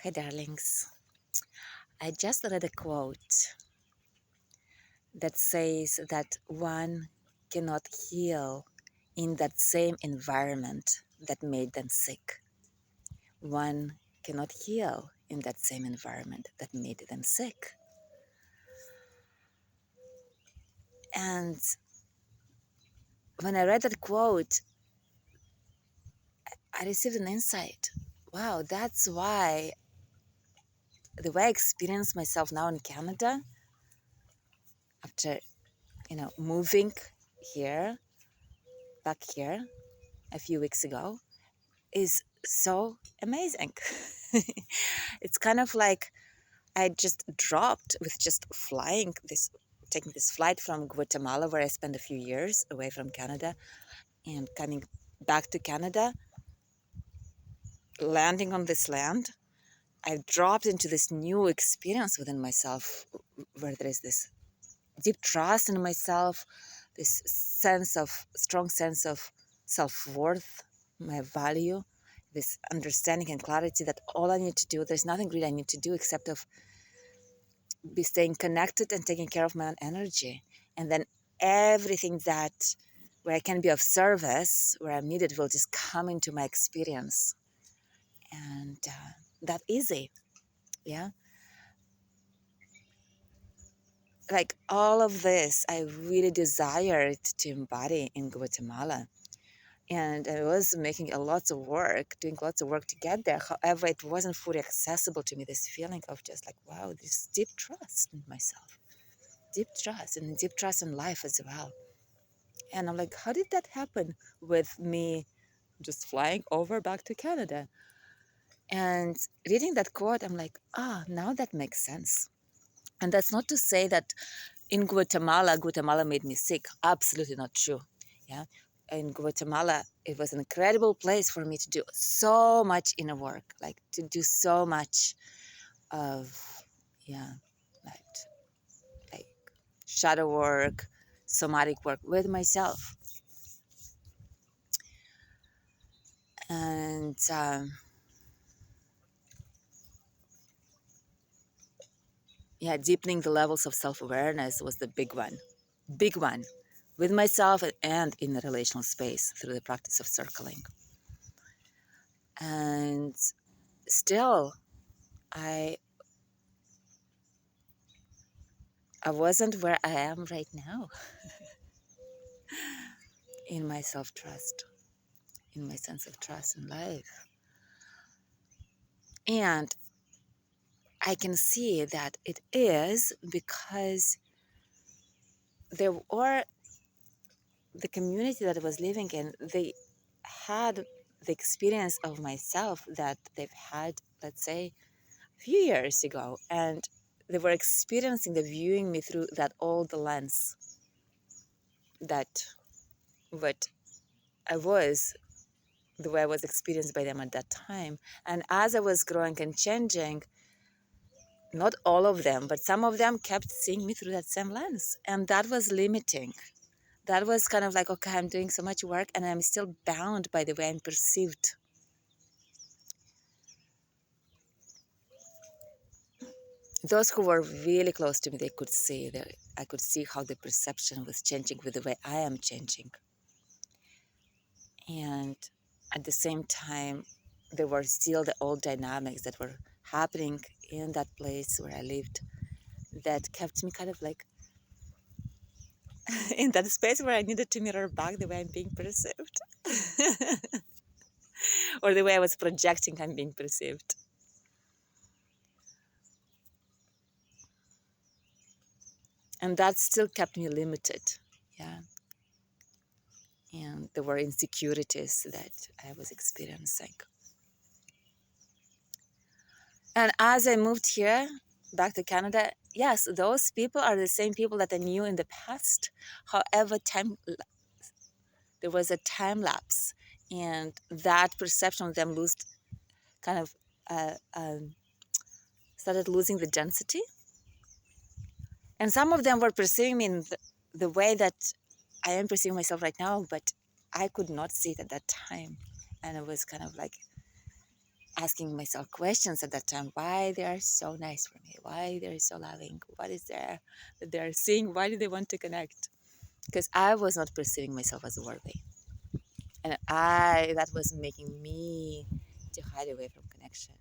Hi, darlings. I just read a quote that says that one cannot heal in that same environment that made them sick. One cannot heal in that same environment that made them sick. And when I read that quote, I received an insight. Wow, that's why the way I experience myself now in Canada, after moving here, back here a few weeks ago, is so amazing. It's kind of like I just dropped with just taking this flight from Guatemala, where I spent a few years away from Canada, and coming back to Canada, landing on this land. I dropped into this new experience within myself, where there is this deep trust in myself, this strong sense of self-worth, my value, this understanding and clarity that all I need to do, there's nothing really I need to do except of be staying connected and taking care of my own energy. And then everything that where I can be of service, where I'm needed, will just come into my experience. And that easy, yeah. Like all of this, I really desired to embody in Guatemala. And I was making doing lots of work to get there. However, it wasn't fully accessible to me, this feeling of just like, wow, this deep trust in myself, deep trust, and deep trust in life as well. And I'm like, how did that happen with me just flying over back to Canada? And reading that quote, I'm like, now that makes sense. And that's not to say that in Guatemala made me sick. Absolutely not true. Yeah. In Guatemala, it was an incredible place for me to do so much inner work, like to do so much of, yeah, like, like shadow work, somatic work with myself. And yeah, deepening the levels of self-awareness was the big one, with myself and in the relational space through the practice of circling. And still, I wasn't where I am right now in my self-trust, in my sense of trust in life. And I can see that it is because there were the community that I was living in, they had the experience of myself that they've had, let's say, a few years ago. And they were experiencing the viewing me through that old lens, that what I was, the way I was experienced by them at that time. And as I was growing and changing, not all of them, but some of them kept seeing me through that same lens. And that was limiting. That was kind of like, okay, I'm doing so much work and I'm still bound by the way I'm perceived. Those who were really close to me, they could see that I could see how the perception was changing with the way I am changing. And at the same time, there were still the old dynamics that were happening in that place where I lived that kept me kind of like in that space where I needed to mirror back the way I'm being perceived or the way I was projecting I'm being perceived. And that still kept me limited. Yeah. And there were insecurities that I was experiencing. And as I moved here, back to Canada, yes, those people are the same people that I knew in the past. However, there was a time lapse, and that perception of them kind of uh, um, started losing the density. And some of them were perceiving me in the way that I am perceiving myself right now, but I could not see it at that time. And it was kind of like asking myself questions at that time, why they are so nice for me, why they're so loving, what is there that they're seeing, why do they want to connect? Because I was not perceiving myself as worthy, and I that was making me to hide away from connection.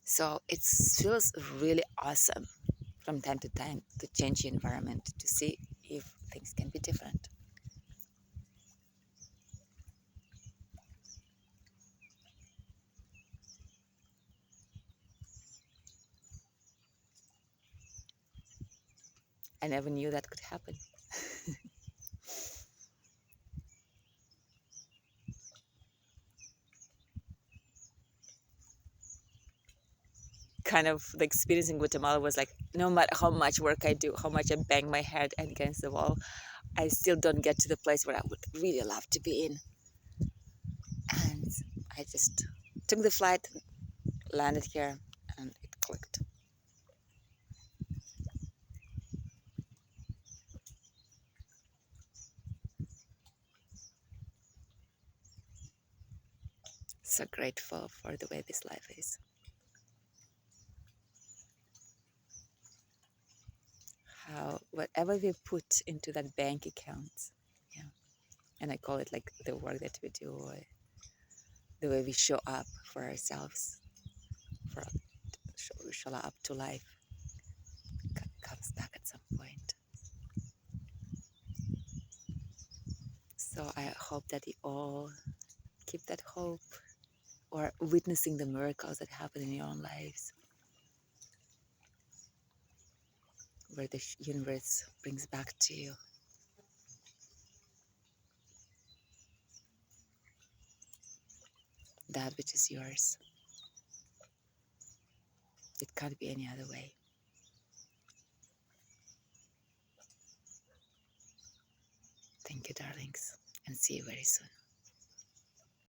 So it feels really awesome from time to time to change the environment to see if things can be different. I never knew that could happen. Kind of the experience in Guatemala was like, no matter how much work I do, how much I bang my head against the wall, I still don't get to the place where I would really love to be in. And I just took the flight, landed here, and it clicked. So grateful for the way this life is. How whatever we put into that bank account, yeah, and I call it like the work that we do, or the way we show up for ourselves, for show up to life, comes back at some point. So I hope that you all keep that hope, or witnessing the miracles that happen in your own lives, where the universe brings back to you that which is yours. It can't be any other way. Thank you, darlings, and see you very soon.